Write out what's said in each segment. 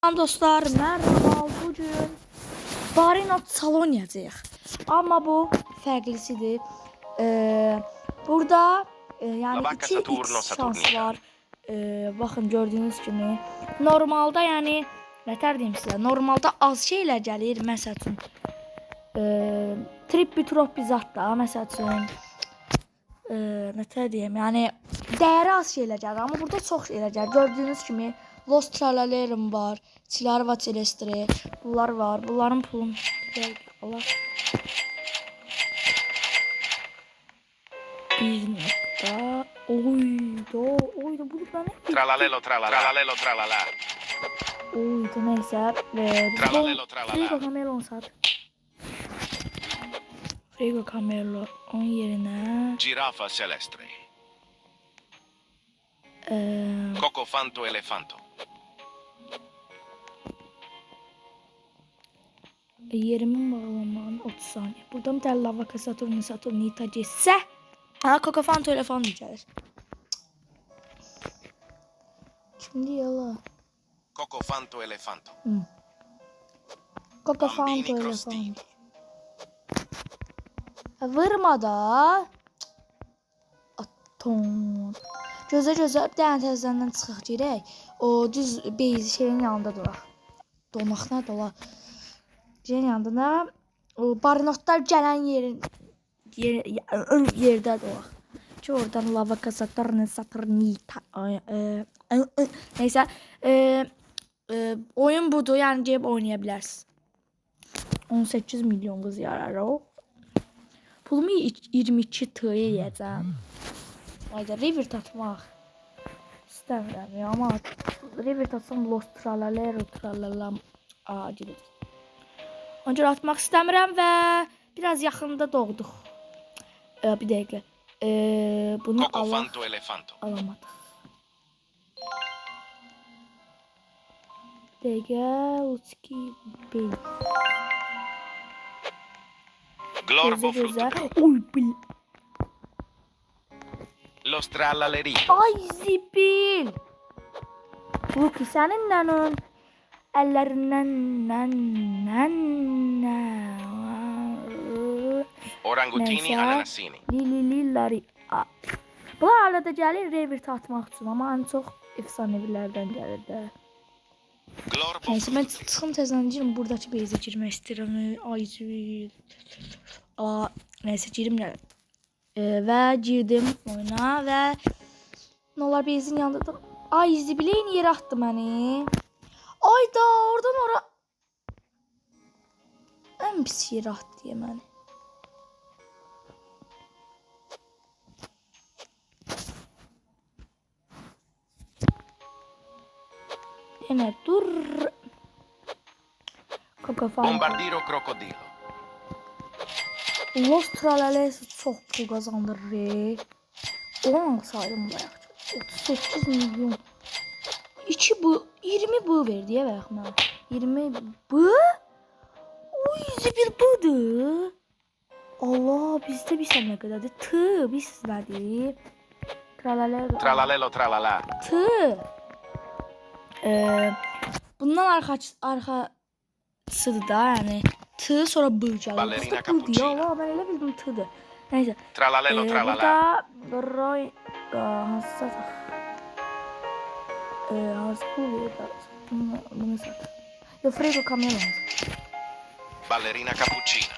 Dostlar, merhaba. Bugün Barinot salon yazacağıq. Amma bu fərqlisidir. Burada yani 2x şans var. Bakın gördüğünüz kimi. Normalda yani nətər deyim sizə? Normalda az şeylər gəlir. Məsəl üçün trip bizat da məsəl üçün nətər deyim? Yəni dəyəri az şeylər gəlir, amma burada çox şeylər gəlir. Gördüğünüz kimi Los Tralalerim var. Silarva Celestre. Bunlar var. Bunların pulunu Allah. Bir nokta. Oyda bunu ben Tralalelo tralala. Oyda neyse. Tralalelo tralala. Frigo Camelo sat. Frigo Camelo onun yerine Girafa celestre. Cocofanto elefanto. Yerimin bağlamanın 30 saniye. Burada bir tane Lavaka Saturnita geçsə, Cocofanto elefanto gəlir. Şimdi yala. Cocofanto elefanto. Cocofanto elefanto. Vırma da. Atom. Gözə bir dənə təzədən çıxıq girək. O düz beyzi şeyin yanında duraq. Donaq nədir ola? Şeyin yanında o barinotlar gələn yerdə duraq. Ki oradan Lavaka Saturnita. Neyse. Oyun budur. Yəni gəlib oynaya bilərsiniz. 18 milyon qız yarar o. Pulumu 22 tığ yiyəcəm. Ayda revert atmaq istəmirəm ya, amma revert atsam Los Tralalam gidir. Ancaq atmaq istəmirəm və biraz yaxında doğduq. Bir dəqiqə. Bunu alamadıq. Bir dəqiqə. Utski Bey. Glorbo frutto. Oy bil. Los tralaleritos. Ay zibil. Luki seninle on. Ellerinden Orangutini ananasini. Lilililari. Bu arada gəlir revert atmaq üçün, amma ən çox efsanevilərdən gəlir də. Glorbo. Neyse mən çıxım təzənciyim, buradakı beyzə girmək istəyirəm. Ay zibil. Neyse girimlər. Ve girdim oyuna ve nolar bezin yanında. Ay zibileyin yere attı beni. Ay da oradan ora. En pis yere attı ya beni. Yine dur. Bombardiro crocodilo. Los Tralalesi çok pul kazandırır. 10 saydım bayağı. 38 milyon. 2 bu 20 bu verdi ya bakma. 20 bu. Oy bir budur. Allah bizde bir sene kadardı. Tı biz verdi. Tralalelo tralala. Tı. Bundan arkasıdır da yani. Tığ sonra böleceğim. Ballerina cappuccina. Allah ben öyle bildim tığdı. Neyse. Tralalelo tralala. Burada Roy hasta. Bunu sat. Yo Fredo Camelo. Ballerina cappuccina.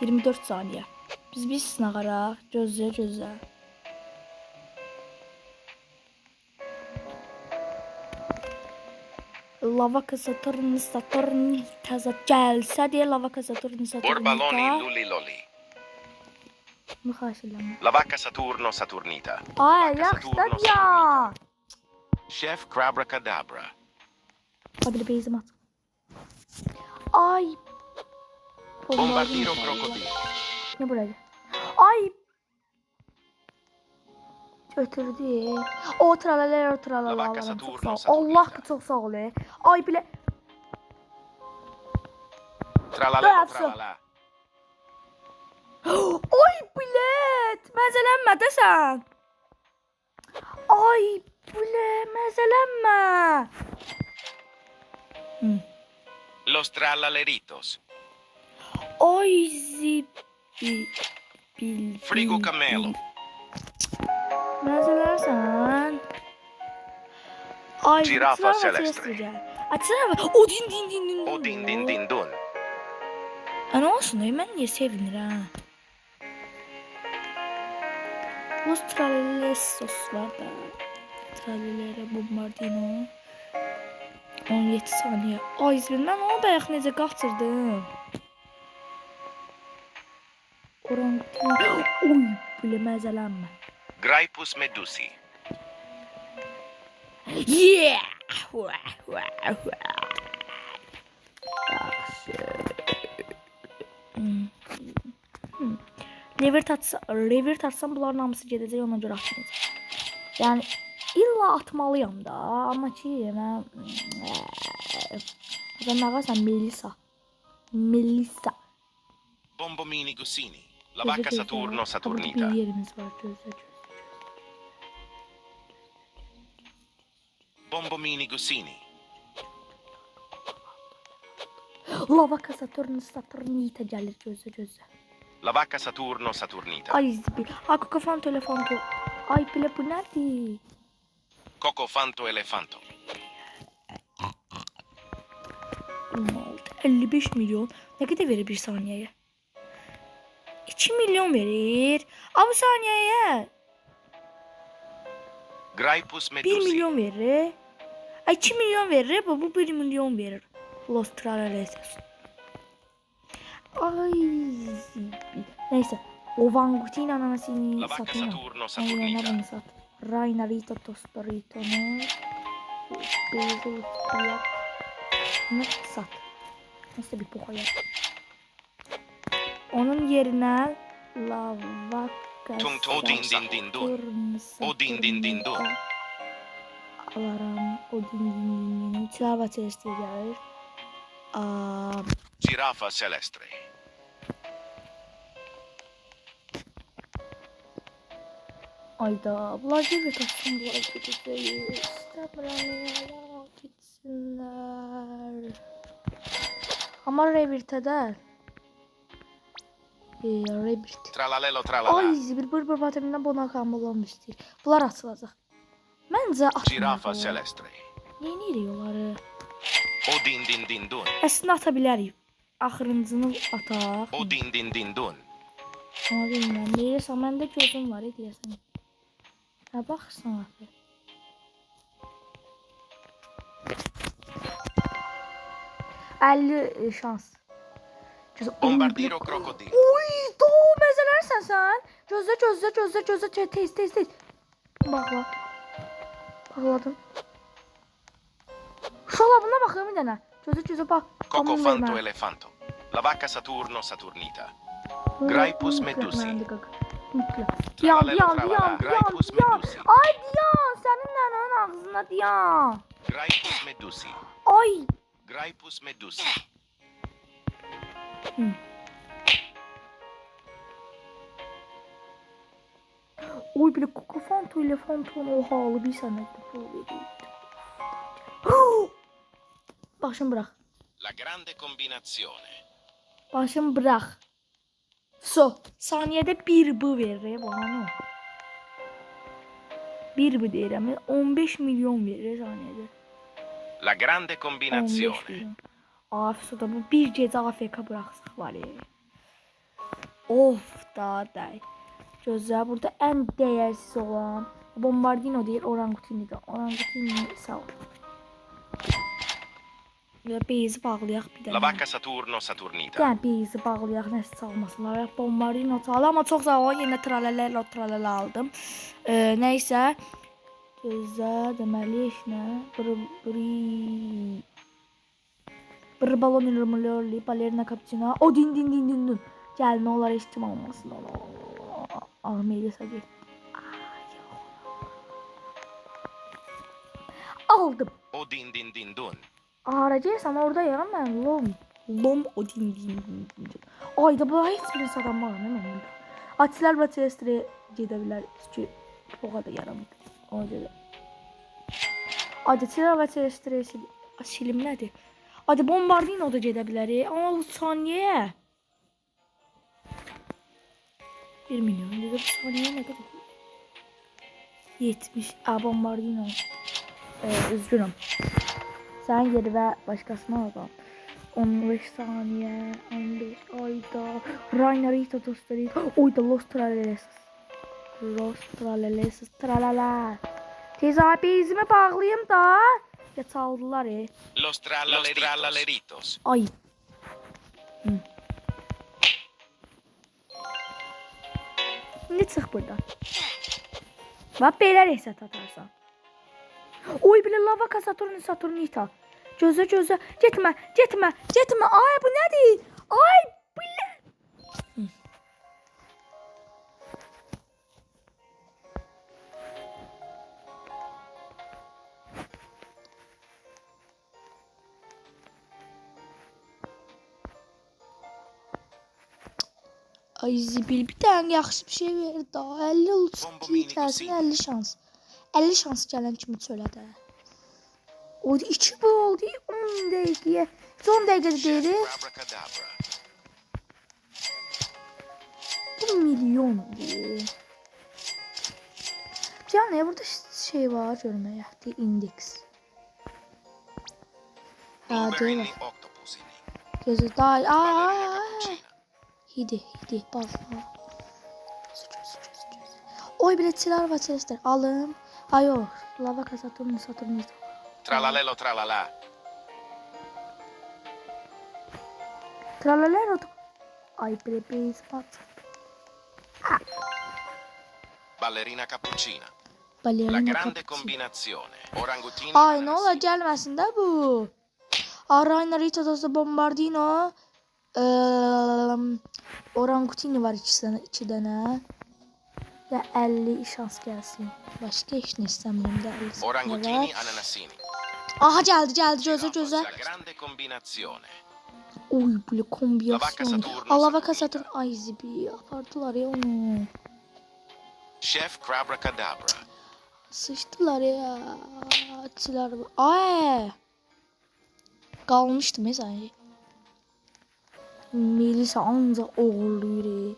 24 saniye. Biz sınaqaraq gözlə. Lavaka Saturnita gəlsə deyə Lavaka Saturnita. Borbaloni luliloli. Müxaşiləm. La vacca Saturno Saturnita. Ay yaxşı ya. Chef Crabracadabra. Abi beyzim at. Ay. Bombardiro crocodilo. Ne buraya? Ay. Ötürdü. O tralala. Allah çok sağ ol. Ay bile. Tralala. Ay bilet. Məzələnmə desən. Ay bile məzələnmə. Los Tralaleritos. Ay zibi. Bil. Frigo Camelo. Mesela ay Girafa sıra Celestre. Açsana. O din din din din. O din din din dun. Ana olsun hemen niye sevinir ha? Los Trallesos var da. Trallelere bombardino. 17 saniye. Ay ben onu bayaq necə qaçırdım. Orangutan. Oy, belə məzələnmə. Graipus medusi. Yeah! Revert atsam bunların hamısı gedəcək, ona görə atmayacağım. Yəni illa atmalıyam da, amma ki mən ağasan Melissa. Bombomini Gusini. La vacca Saturno Saturnita. Bir yerimiz var, gözlə. Bombomini Gusini. La vacca Saturnita gəlir, gözlə. La vacca Saturno Saturnita. Ay zibi. Ay kokofon telefondu. Ay bile bu nədir? Cocofanto elefanto. 55 milyon. Ne kadar verir bir saniyeye? 2 milyon verir. Abi saniyeye. Graipus 1 medusi. milyon verir. Ay 2 milyon verir. Bu 1 milyon verir. Los Tralalesos. Ay zibi. Neyse. O Vangutin ananasını La vacca satayım. Saturno Aynen Saturnita. bunu sat. Rainarito Tostarito'nu. Bezos fiyat. Bunu sat. Nasıl bir poka yap. Onun yerine La Vacca O din din din dun. O din din din dun. Alaram. O din din din din. Çilava çelişti gelir. Girafa Celestre. Ayda. Bunlar gibi taksın. Bunlar gideceğiz. İstemiyorum. Gitsinler. Ama Revirt'e Revirt. Tralalelo tralala. Ay bir bateminden bona kalmalanmıştır. Bunlar atılacaq. Məncə Girafa atmayacaq. Celestre. Yeni ediyorlar. O din din din dun. Əslində ata bilərik. Axırıncını ataq. O din din din dun. Amma bilmirəm. Deyirsən, məndə gözüm var, deyəsən. Hə, baxırsan axı. Şans. Bombardiro krokodil. Uy, doğu məzələrsən sən. Gözlə. Tez. Baxla. Baxladım. Şola buna baxıyorum bir dənə. Gözlə bax. Cocofanto elefanto. La vacca Saturno Saturnita. Graipus medusi. Diyan. Graipus medusi. Ay Diyan, sənin nənənin ağzına Diyan. Graipus medusi. Ay. Graipus medusi. Oy bile Cocofanto ile Fanton o halı bir sənə pul verir. Başım bırak. La grande combinazione. Başım bırak. Saniyede bir bu verir bana. Bir bu deyirəm. 15 milyon verir saniyede. La grande 15 combinazione. milyon. Afsuda bu bir gece AFK bıraksaq var ya. Of da day. Gözler burada en değersiz olan Bombardino değil, Orangutini de. Orangutini sağ ol. Ya beyzi bağlayaq bir La dənə. vacca Saturno Saturnita. Yəni beyzi bağlayaq, nəsə çalmasınlar. Bombardino çaldı amma çox sağ ol. Yenə tralala aldım. Neysə. Gözlə deməli işlə. Bir balon illuminörlü, balerina cappuccino. O din. Gəl, nə olar iştim olmasın. Melisa get. Aldım. O din din din dun. Aracıysan oradayım ben. Lom o din. Ayda bu heç bir adam var mı? Atiler və Celestre gedə bilər. Çünki o qədər yaramır. Ona görə. Atiler və Celestre silim nədir? Hadi bombardino da gedə bilər. Amma 30 saniyəyə 1 milyon. Bu saniye ne kadar? 70. Bombardino. Üzgünüm. Sen geri ve başkasına al. 15 saniye. 15 ayda. Rainarito dostları. Oyda Los Tralaleses. Los Tralaleses. Tralala. Tez abi izimi bağlayayım da. Ya çaldılar Los trallaleritos. Ay. Ne çık buradan. Bak belə reset atarsan. Oy belə Lavaka Saturnita. Gözə. Getmə. Ay bu nədir? Ay belə. Ay Zibil bir tane yaxşı bir şey ver daha. 50 olsun ki gəlsin 50 şans. 50 şans gələn kimi söylədi. O da 2 bu oldu 10 dəqiqəyə. 10 dəqiqədə deyir. Abracadabra. Bu milyondur. Yani burada şey var görməyə. Indeks. Ha deyil. Uberini octopusini. Gözü daha. Ballerina cappuccina. Hidi bak. Oy biletçiler var çeliştir. Alın. Ay yok. Lavaka Saturnita. Tralalelo tralala. Tralalero. Ay bile pat. Ballerina cappuccina. La Ballerina grande cappuccino. combinazione. Orangutini. Ay ne ananasini. ola gelmesin de bu. Rainarito dostu Bombardino. Orangutini var iki tane. Ya 50 şans gelsin. Başka hiç ne istemiyorum da 50. Orangutini ananasini. Aha geldi göze. La grande combinazione. Oy böyle Lavaka kombinasyon. Saturno, Lavaka Saturnita. Saturn. Ay zibi yapardılar ya onu. Chef Abracadabra. Sıçtılar ya. Açılar. Ay. Kalmıştı mesela. Melisa anca oğurluyor.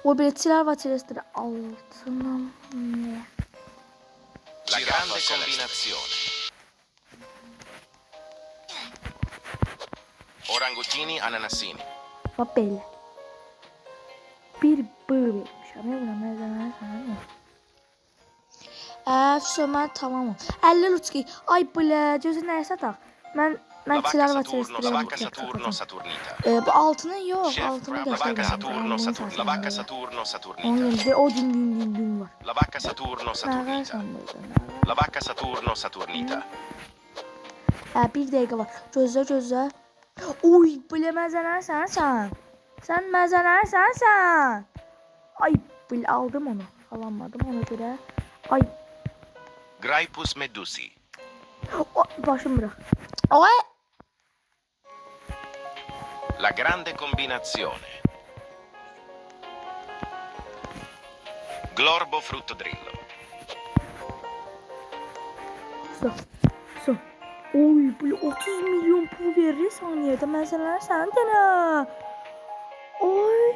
O biletçiler var çelestire altına ne? La grande combinazione. Orangutini ananasini. Bak belli. Bir bığ vermiş. Ama buna malzemeler sana Sömer tamam. 50 Lutski. Ay bile gözü neyse tak. Ben çiler var çelestire. Lavaka Saturno Saturnita. Bu altının yok. Chef Altını Lavaka göstereyim. Saturno Saturnita. Lavaka Saturno Saturnita. Onun de o din var. Lavaka Saturno Saturnita. Lavaka Saturno Saturnita. Bir dakika var. Gözle. Oy bilemezler sen. Sen mezeler sen. Ay aldım onu. Alamadım ona göre. Ay. Graipus medusi. Başım bırak. Ay. La grande combinazione. Glorbo fruttodrillo. So. Oy böyle 30 milyon pul verir saniyede mesela sen de ne? Oy.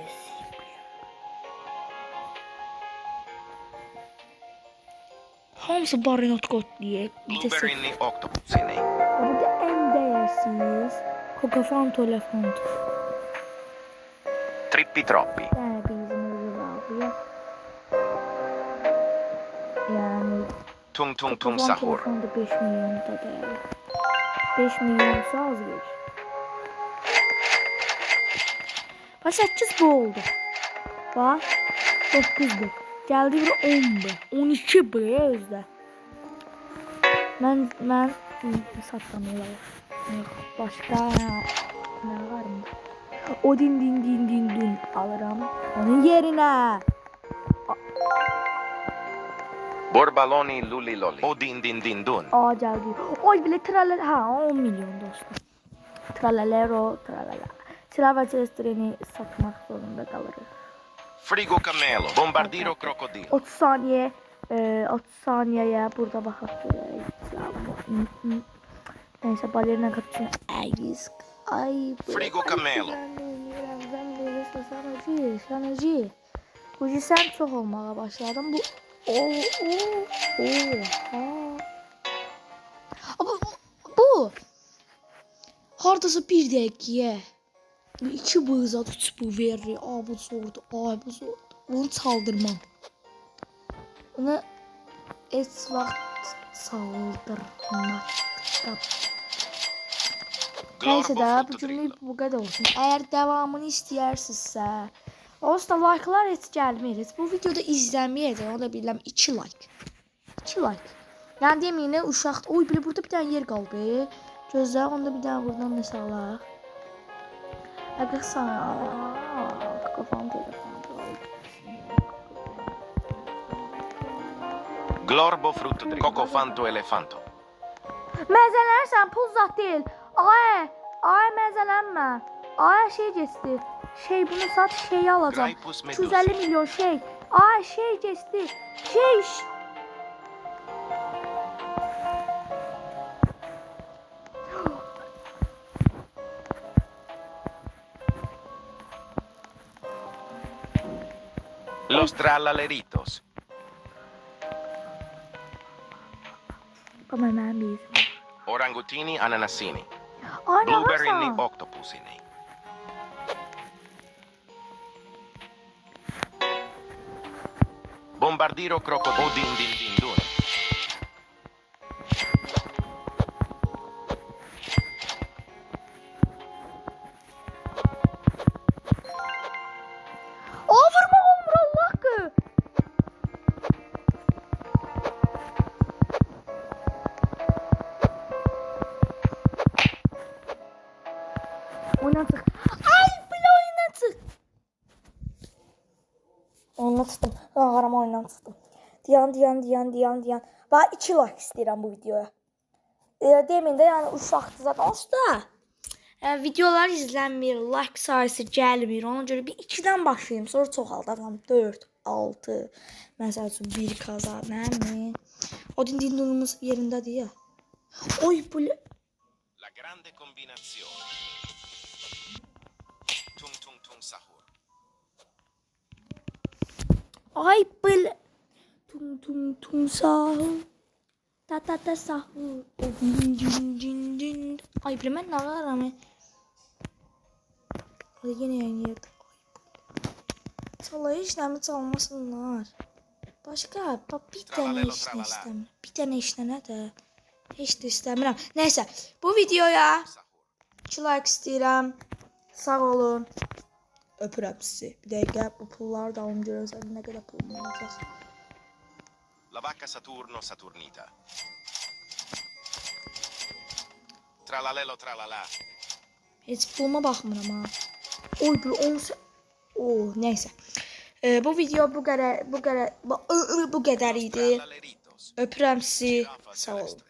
Hamısı barinot kot diye. Blueberry octopusini. Burada en değersiz. Cocafanto Elefanto. Trippi troppi. Yani bizim öyle abi. Yani Tung tung tung Cocafanto sahur. Elefanto 5 milyon da değerli. 5 milyonsa az gelir. Bak 8 bu oldu. Bak 9 bu. Geldi bir 10 bu. 12 bu özde. Ben satmıyorlar. Başka ne var mı? O din alırım. Onun yerine. Borbaloni lulli lolli. O din din din dun. Aa geldi. Oy bile tralalero. Ha 10 milyon dostum. Tralalero tralala. Silava Celestrini satmak zorunda kalırız. Frigo camelo. Bombardiro crocodilo. 30 saniye. 30 saniyeye burada bakalım. Neyse balerina kapısına. Ay risk. Ay. Frigo camelo. Sanıcı. Bu sen çok olmaya başladın. Bu. Ama bu. Hardasa bir dəqiqəyə. 2 bığızat 3 bığ verir. Bu zordu. Bu zordu. Onu çaldırmam. Onu heç vaxt çaldırmam. Neyse de bu cümle bu kadar olsun. Eğer devamını istəyirsinizsə, onsuz da like'lar heç gəlmir. Bu videoda izlənməyəcək. O da bilirəm 2 like. 2 like. Yəni deməyin uşaq. Oy belə burada bir dənə yer qaldı. Gözlə, onda bir dənə buradan nəsə alaq. Əqəqsən. Kafam telefon. Glorbo frutto di cocofanto elefanto. Məzələnirsən, pul zat deyil. Ay məzələnmə. Ay şey geçti. Şey bunu sat şeyi alacağım. 250 milyon şey. Ay şey geçti. Şey. Los trallaleritos. Ama ben bir. Orangutini ananasini. Ay Blueberry'ni ne octopusini. Bombardiro crocodilo din din din dun. Vurma olmur Allah ki. Oynatık. Ay bile oynatık. Oynatıktım. Ağrama oynatıktım. Diyan. Ben 2 like istəyirəm bu videoya. Demin də yəni uşaqdır zaten. Aslında videolar izlənmir, like sayısı gəlmir. Ona görə bir 2-dən başlayayım. Sonra çoxaldaram. 4, 6. Məsəl üçün 1 kaza. Nəmi? O din-dinumuz yerindədir ya. Oy bu. La grande combinazione. Tung tung tung sahur. Ay böyle. Tung sahur. Ta sahur. Din. Ay bil mən nə qaram? Hadi yine yayın yerdə. Çalay işləmi çalmasınlar. Başqa bir dənə işlə istəmirəm. Bir dənə işlənə də. Heç də istəmirəm. Nəysə, bu videoya 2 like istəyirəm. Sağ olun. Öpürəm sizi. Bir dəqiqə bu pulları da alım görəsən nə qədər pulum olacaq. La vacca Saturno Saturnita. Tralalelo tralala. Heç puluma baxmıram ha. Oy bu 10 nəysə. Bu video bu qədər idi. Öpürəm sizi. Sağ olun.